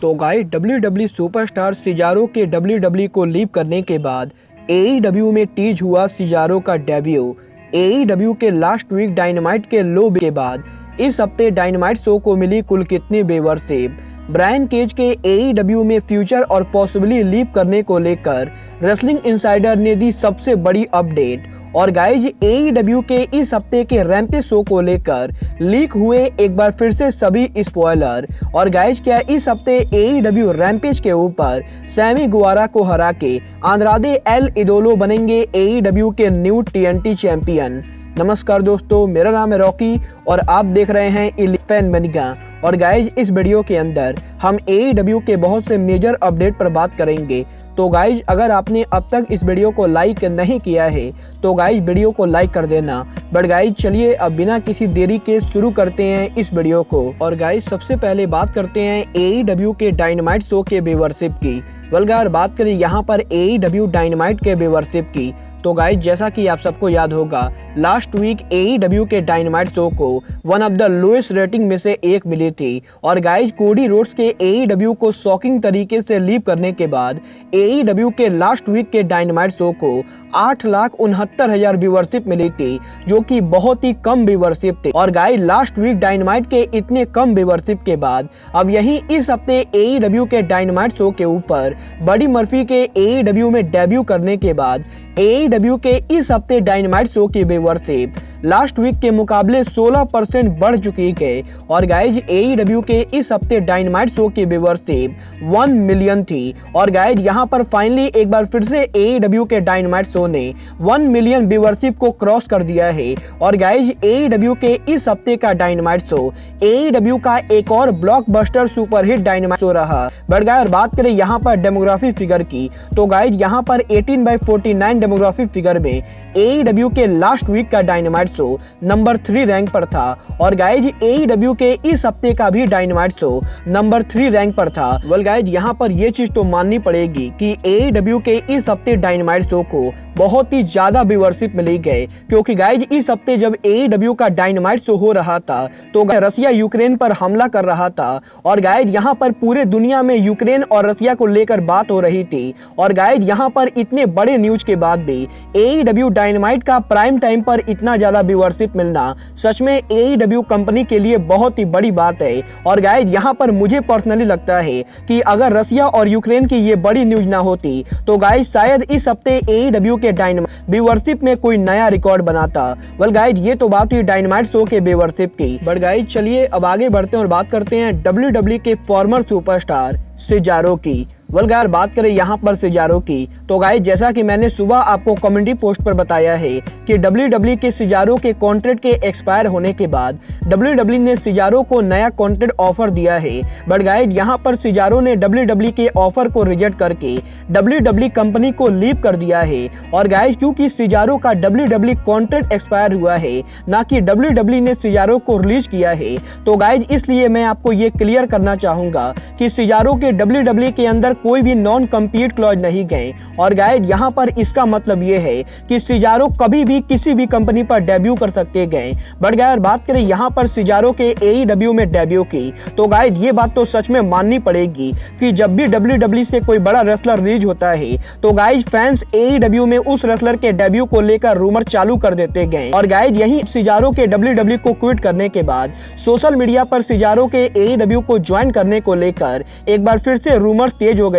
तो guys WWE superstar Cesaro के WWE को लीव करने के बाद AEW में टीज हुआ सिजारो का डेब्यू। AEW के लास्ट वीक डायनामाइट के लो के बाद इस हफ्ते डायनामाइट शो को मिली कुल कितनी व्यूअरशिप। ब्रायन केज के AEW में फ्यूचर और पॉसिबली लीव करने को लेकर रेसलिंग इनसाइडर ने दी सबसे बड़ी अपडेट। और गाइज AEW के इस हफ्ते के रैम्पेज शो को लेकर लीक हुए एक बार फिर से सभी स्पॉइलर। और गाइज क्या इस हफ्ते AEW रैम्पेज के ऊपर सैमी गुवारा को हरा के आंद्रादे एल इदोलो बनेंगे AEW के न्यू TNT चैंपियन। नमस्कार दोस्तों, मेरा नाम है रॉकी और आप देख रहे हैं इलेफेन मनिका। और गाइज इस वीडियो के अंदर हम AEW के बहुत से मेजर अपडेट पर बात करेंगे। तो गाइज अगर आपने अब तक इस वीडियो को लाइक नहीं किया है तो गाइज वीडियो को लाइक कर देना। बट गाइज चलिए अब बिना किसी देरी के शुरू करते हैं इस वीडियो को। और गाइज सबसे पहले बात करते हैं AEW के डायनामाइट शो के व्यूअरशिप की। अगर बात करें यहाँ पर AEW डायनामाइट के व्यूअरशिप की तो गाइज जैसा कि आप सबको याद होगा लास्ट वीक AEW के डायनामाइट शो को one of the lowest rating में से एक मिली थी। और गाइज कोडी रोड्स के AEW को शॉकिंग तरीके से लीव करने के बाद AEW के लास्ट वीक के डायनामाइट शो को 8,69,000 व्यूअरशिप मिली थी, जो कि बहुत ही कम व्यूअरशिप थी। और गाइज लास्ट वीक डायनामाइट के इतने कम व्यूअरशिप के बाद अब यही इस हफ्ते AEW के डायनामाइट शो के ऊपर बडी मर्फी के AEW में डेब्यू करने के बाद AEW के इस हफ्ते डायनामाइट शो की व्यूअरशिप लास्ट वीक के मुकाबले 16% बढ़ चुकी है। और गाइज AEW के इस हफ्ते डायनामाइट शो की व्यूअरशिप 1 मिलियन थी। और गाइज यहाँ पर फाइनली एक बार फिर से AEW के डायनामाइट शो ने 1 मिलियन व्यूअरशिप को क्रॉस कर दिया है। और गाइज AEW के इस हफ्ते का डायनामाइट शो AEW का एक और ब्लॉकबस्टर सुपरहिट डायनामाइट शो रहा। बट गाइज बात करें यहाँ पर डेमोग्राफी फिगर की तो गाइज यहाँ पर 18/49 डेमोग्राफी फिगर में AEW के लास्ट वीक का डायनामाइट शो नंबर 3 रैंक पर था। और गाइज AEW के इस हफ्ते का भी डायनामाइट शो नंबर 3 रैंक पर था। गाइज यहाँ पर ये चीज तो माननी पड़ेगी कि AEW के इस हफ्ते डायनामाइट शो को बहुत ही ज्यादा व्यूअरशिप मिली गई, क्योंकि गाइज इस हफ्ते जब AEW का डायनामाइट शो हो रहा था तो रसिया यूक्रेन पर हमला कर रहा था। और गाइज यहाँ पर पूरे दुनिया में यूक्रेन और रसिया को लेकर बात हो रही थी। और गाइज यहाँ पर इतने बड़े न्यूज के बाद भी AEW डायनामाइट का प्राइम टाइम पर इतना ज्यादा व्यूअरशिप मिलना सच में AEW कंपनी के लिए बहुत ही बड़ी बात है। और गाइज यहाँ पर मुझे पर्सनली लगता है कि अगर रसिया और यूक्रेन की ये बड़ी न्यूज ना होती तो गाइज शायद इस हफ्ते AEW के डायनामाइट व्यूअरशिप में कोई नया रिकॉर्ड बनाता। गाइज ये तो बात हुई डायनामाइट शो के व्यूअरशिप की। बट गाइज चलिए अब आगे बढ़ते हैं और बात करते हैं WWE के फॉर्मर सुपरस्टार सिजारो की। यार बात करें यहाँ पर सिजारो की तो गाइस जैसा कि मैंने सुबह आपको कम्युनिटी पोस्ट पर बताया है कि WWE के सिजारो के कॉन्ट्रैक्ट के एक्सपायर होने के बाद WWE ने सिजारो को नया कॉन्ट्रैक्ट ऑफर दिया है। बट गाइस यहाँ पर सिजारो ने WWE के ऑफर को रिजेक्ट करके WWE कंपनी को लीव कर दिया है। और गाइस क्योंकि सिजारो का WWE कॉन्ट्रैक्ट एक्सपायर हुआ है, ना कि WWE ने सिजारो को रिलीज किया है, तो गाइस इसलिए मैं आपको ये क्लियर करना चाहूंगा कि सिजारो के WWE के अंदर कोई भी नॉन कम्पीट क्लॉज नहीं गए। और गाइस यहाँ पर इसका मतलब ये है कि सिजारो कभी भी किसी भी कंपनी पर डेब्यू कर सकते गए। बट गाइस बात करें यहाँ पर सिजारो के AEW में डेब्यू की तो गाइस ये बात तो सच में माननी पड़ेगी कि जब भी WWE से कोई बड़ा रेसलर रिलीज होता है तो गाइस फैंस AEW में उस रेसलर के डेब्यू को लेकर रूमर चालू कर देते गए। और गाइस यही सिजारो के WWE को क्विट करने के बाद सोशल मीडिया पर सिजारो के AEW को ज्वाइन करने को लेकर एक बार फिर से रूमर्स तेज हो गए।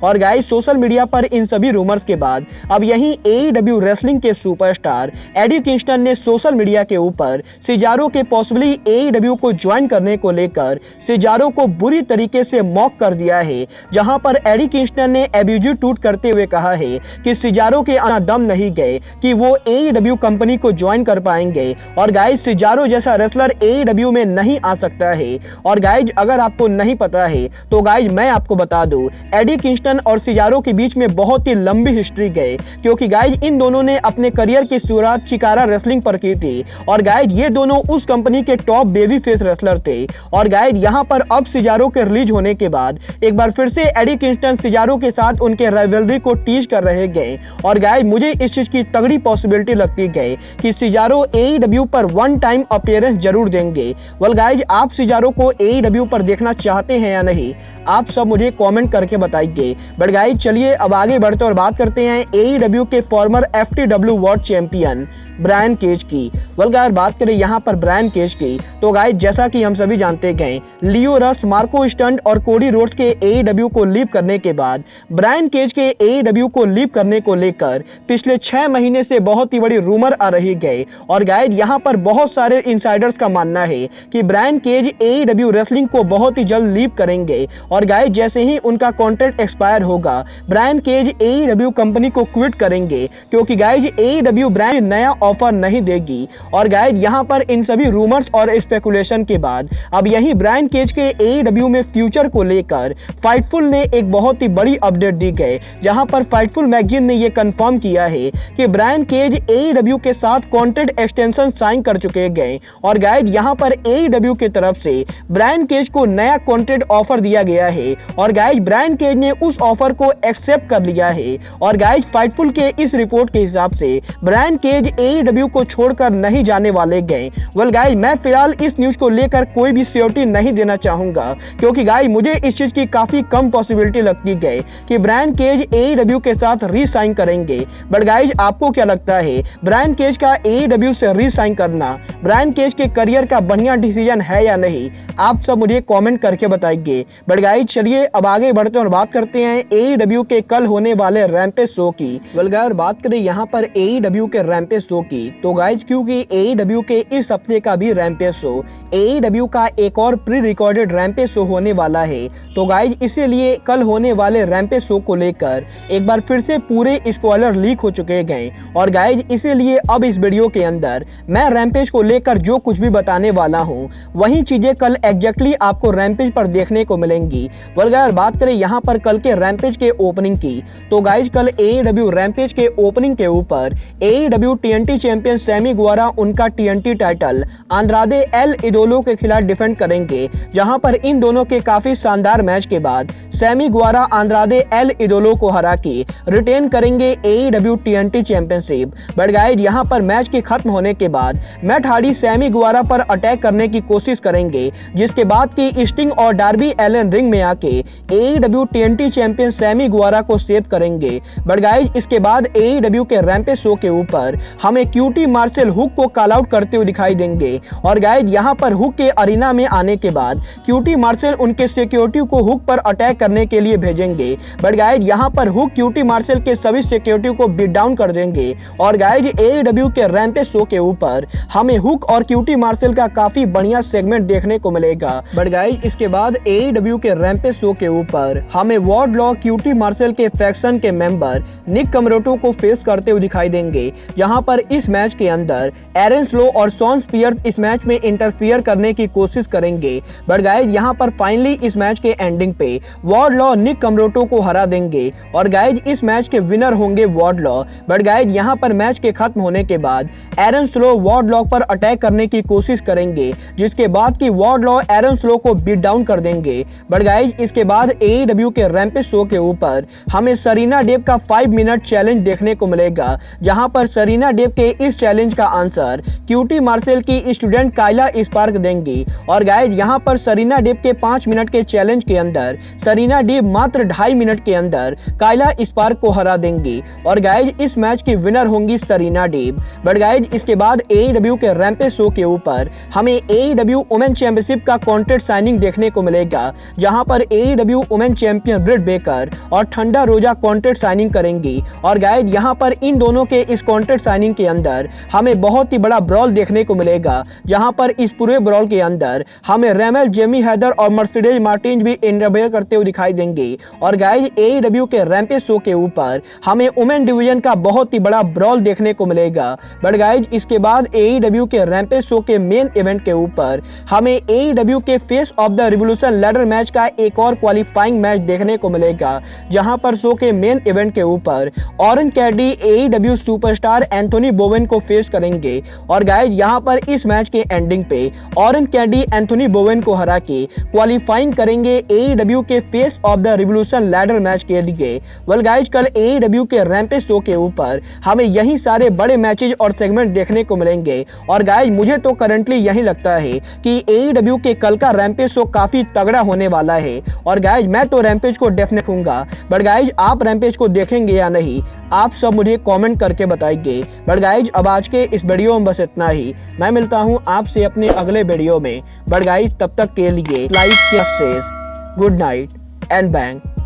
और गाइस सोशल मीडिया पर इन सभी रूमर्स के बाद अब यही AEW रेसलिंग के सुपरस्टार एडी किंगस्टन ने सोशल मीडिया के ऊपर सिजारो के पॉसिबली AEW को ज्वाइन करने को लेकर सिजारो को बुरी तरीके से मॉक कर दिया है। जहां पर एडी किंगस्टन ने एब्यूजिव ट्वीट करते हुए कहा है कि सिजारो के आना दम नहीं गए कि वो AEW कंपनी को ज्वाइन कर पाएंगे। और गाइस सिजारो जैसा रेसलर AEW में नहीं आ सकता है। और गाइस अगर आपको नहीं पता है तो गाइस मैं आपको बता दूं एडी किंगस्टन और सिजारो के बीच में बहुत ही लंबी हिस्ट्री गए, क्योंकि गाइज इन दोनों ने अपने करियर की शुरुआत चिकारा रेसलिंग पर की थी और गाइज ये दोनों उस कंपनी के टॉप बेबी फेस रेसलर थे। और गाइज यहाँ पर अब सिजारो के रिलीज होने के बाद एक बार फिर से एडी किंगस्टन सिजारो के साथ उनके राइवलरी को टीज कर रहे गए और गाइज मुझे इस चीज की तगड़ी पॉसिबिलिटी लगती गई कि सिजारो AEW पर वन टाइम अपीयरेंस जरूर देंगे। वेल गाइज, आप सिजारो को AEW पर देखना चाहते हैं या नहीं, आप सब मुझे कमेंट करके बताइए। बट गाइज चलिए अब आगे बढ़ते और बात करते हैं AEW के former FTW world champion Brian Cage की। वेल गाइज, बात करें यहाँ पर ब्रायन केज की तो गाइज जैसा कि हम सभी जानते गए, लियो रस, मार्को स्टंट और कोडी रोड्स के AEW को लीव करने के बाद ब्रायन केज के AEW को लीव करने को लेकर पिछले 6 महीने से बहुत ही बड़ी रूमर आ रही गई और गाइज यहाँ पर बहुत सारे इनसाइडर्स का मानना है कि ब्रायन केज AEW रेसलिंग को बहुत ही जल्द लीव करेंगे और गाइज जैसे ही उनका कॉन्ट्रैक्ट एक्सपायर होगा ब्रायन केज AEW कंपनी को क्विट करेंगे, क्योंकि गाइज AEW ब्रायन नया ऑफर नहीं देगी। और गाइज यहाँ पर इन सभी रूमर्स और स्पेकुलेशन के बाद अब यही ब्रायन केज के AEW में फ्यूचर को लेकर फाइटफुल ने एक बहुत ही बड़ी अपडेट दी गई, जहां पर फाइटफुल मैगजीन ने यह कंफर्म किया है कि ब्रायन केज AEW के साथ कॉन्ट्रैक्ट एक्सटेंशन साइन कर चुके गए और गाइज यहां पर AEW की तरफ से ब्रायन केज को नया कॉन्ट्रैक्ट ऑफर दिया गया है और गाइज ब्रायन केज ने उस ऑफर को एक्सेप्ट कर लिया है। और गाइज फाइटफुल के इस रिपोर्ट के हिसाब से ब्रायन केज AEW को छोड़कर नहीं जाने वाले गए। वेल गाइज, मैं फिलहाल इस न्यूज को लेकर कोई भी श्योरिटी नहीं देना चाहूंगा, क्योंकि गाइज मुझे इस चीज की काफी कम पॉसिबिलिटी लगती गई कि ब्रायन केज AEW के साथ री साइन करेंगे। बट गाइज आपको क्या लगता है, ब्रायन केज का AEW से री साइन करना ब्रायन केज के करियर का बढ़िया डिसीजन है या नहीं, आप सब मुझे कमेंट करके बताइए। बट गाइज चलिए अब आगे बढ़ते और बात करते हैं AEW के कल होने वाले रैम्पेज शो की। वेल गाइज, बात करें यहाँ पर AEW के रैम्पेज शो की तो गाइज क्योंकि AEW के इस हफ्ते का भी रैम्पेज शो AEW का एक और प्री रिकॉर्डेड रैम्पेज शो होने वाला है, तो गाइज इसीलिए कल होने वाले रैम्पेज शो को लेकर एक बार फिर से पूरे स्पॉइलर लीक हो चुके गए और गाइज इसीलिए अब इस वीडियो के अंदर मैं रैम्पेज को लेकर जो कुछ भी बताने वाला हूं वही चीजें कल एग्जैक्टली आपको रैम्पेज पर देखने को मिलेंगी। वेल गाइज, बात करें यहाँ पर कल के रैम्पेज के ओपनिंग की तो गाइज कल AEW रैम्पेज के ओपनिंग के ऊपर AEW TNT चैंपियन सैमी गुवारा उनका TNT टाइटल आंद्रादे एल इदोलो के खिलाफ डिफेंड करेंगे, जहां पर इन दोनों के काफी शानदार मैच के बाद सैमी गुवारा आंद्रादे एल इदोलो को हरा के रिटेन करेंगे AEW TNT championship. But guys यहां पर मैच के खत्म होने के बाद मैट हार्डी सैमी गुवारा पर अटैक करने की कोशिश करेंगे, जिसके बाद की स्टिंग और डार्बी एलन रिंग में आके AEW TNT चैंपियन सैमी गुवारा को सेव करेंगे। बट गाइज इसके बाद AEW के रैम्पेज शो के ऊपर हमें QT मार्शल हुक को कॉल आउट करते हुए दिखाई देंगे और गाइज यहाँ पर हुक के अरीना में आने के बाद QT मार्शल उनके सिक्योरिटी को हुक पर अटैक करने के लिए भेजेंगे। बट गाइज यहाँ पर हुक QT मार्शल के सभी सिक्योरिटी को बीट डाउन कर देंगे और गाइज AEW के रैम्पेज शो के ऊपर हमें हुक और QT मार्शल का काफी बढ़िया सेगमेंट देखने को मिलेगा। बट गाइज इसके बाद AEW के रैम्पेज शो के ऊपर हमें वार्डलॉ QT मार्शल के फैक्शन के मेंबर निक कमरोटो को फेस करते हुए दिखाई देंगे, जहां पर इस मैच के अंदर एरन स्लो और शॉन स्पियर्स इस मैच में इंटरफियर करने की कोशिश करेंगे। बट गाइज यहां पर फाइनली इस मैच के एंडिंग पे वार्डलॉ निक कमरोटो को हरा देंगे और गाइज इस मैच के विनर होंगे वार्डलॉ। बट गाइज यहां पर मैच के खत्म होने के बाद एरन स्लो वार्डलॉ पर अटैक करने की कोशिश करेंगे, जिसके बाद की वार्डलॉ एरन स्लो को बीट डाउन कर देंगे। बट गाइज इसके बाद AEW के रैम्पेज शो के ऊपर हमें सरीना डेव का 5 मिनट चैलेंज देखने को मिलेगा, जहां पर सरीना डेव के इस चैलेंज का आंसर QT मार्शल की स्टूडेंट काइला स्पार्क देंगी। और गाइज यहां पर सरीना डेव के 5 मिनट के चैलेंज के अंदर सरीना डेव मात्र 2.5 मिनट के अंदर काइला स्पार्क को हरा देंगी और गाइज इस मैच की विनर होंगी सरीना डेव। बट गाइज इसके बाद AEW के रैम्पेज शो के ऊपर हमें AEW वुमेन चैंपियनशिप का कॉन्ट्रैक्ट साइनिंग देखने को मिलेगा, जहां पर AEW वुमेन चैंपियन ब्रिट बेकर और ठंडा रोजा कॉन्ट्रैक्ट साइनिंग करेंगी। और गाइज यहां पर इन दोनों के इस कॉन्ट्रैक्ट साइनिंग के अंदर हमें बहुत ही बड़ा ब्रॉल देखने को मिलेगा, जहां पर इस पूरे ब्रॉल के अंदर हमें रेमेल, जेमी हैदर और मर्सिडीज मार्टिन भी इंटरफेयर करते हुए दिखाई देंगे। और गाइज AEW के रैम्पेज शो के ऊपर हमें वुमेन डिवीजन का बहुत ही बड़ा ब्रॉल देखने को मिलेगा। बट गाइज इसके बाद AEW के रैम्पेज शो के मेन इवेंट के ऊपर हमें AEW के face of the revolution ladder match का एक और क्वालिफाइंग मैच देखने को मिलेगा, जहां पर शो के मेन इवेंट के ऊपर ऑरेंज कैडी AEW सुपरस्टार एंथोनी बोवेन को फेस करेंगे। और गाइज यहां पर इस मैच के एंडिंग पे ऑरेंज कैडी एंथोनी बोवेन को हरा के क्वालिफाइंग करेंगे AEW के face of the revolution ladder match के लिए। वेल गाइज कल AEW के रैम्पेज शो के ऊपर हमें यही सारे बड़े मैचेज और सेगमेंट देखने को मिलेंगे। और गाइज मुझे तो करंटली यही लगता है कि AEW के कल का रैम्पेज शो काफी तगड़ा होने वाला है। और गाइज मैं तो रैम्पेज को डेफिनेट दूंगा, बट गाइज आप रैम्पेज को देखेंगे या नहीं, आप सब मुझे कमेंट करके बताइए। बट गाइज अब आज के इस वीडियो में बस इतना ही। मैं मिलता हूं आपसे अपने अगले वीडियो में। बट गाइज तब तक के लिए like good night and bang.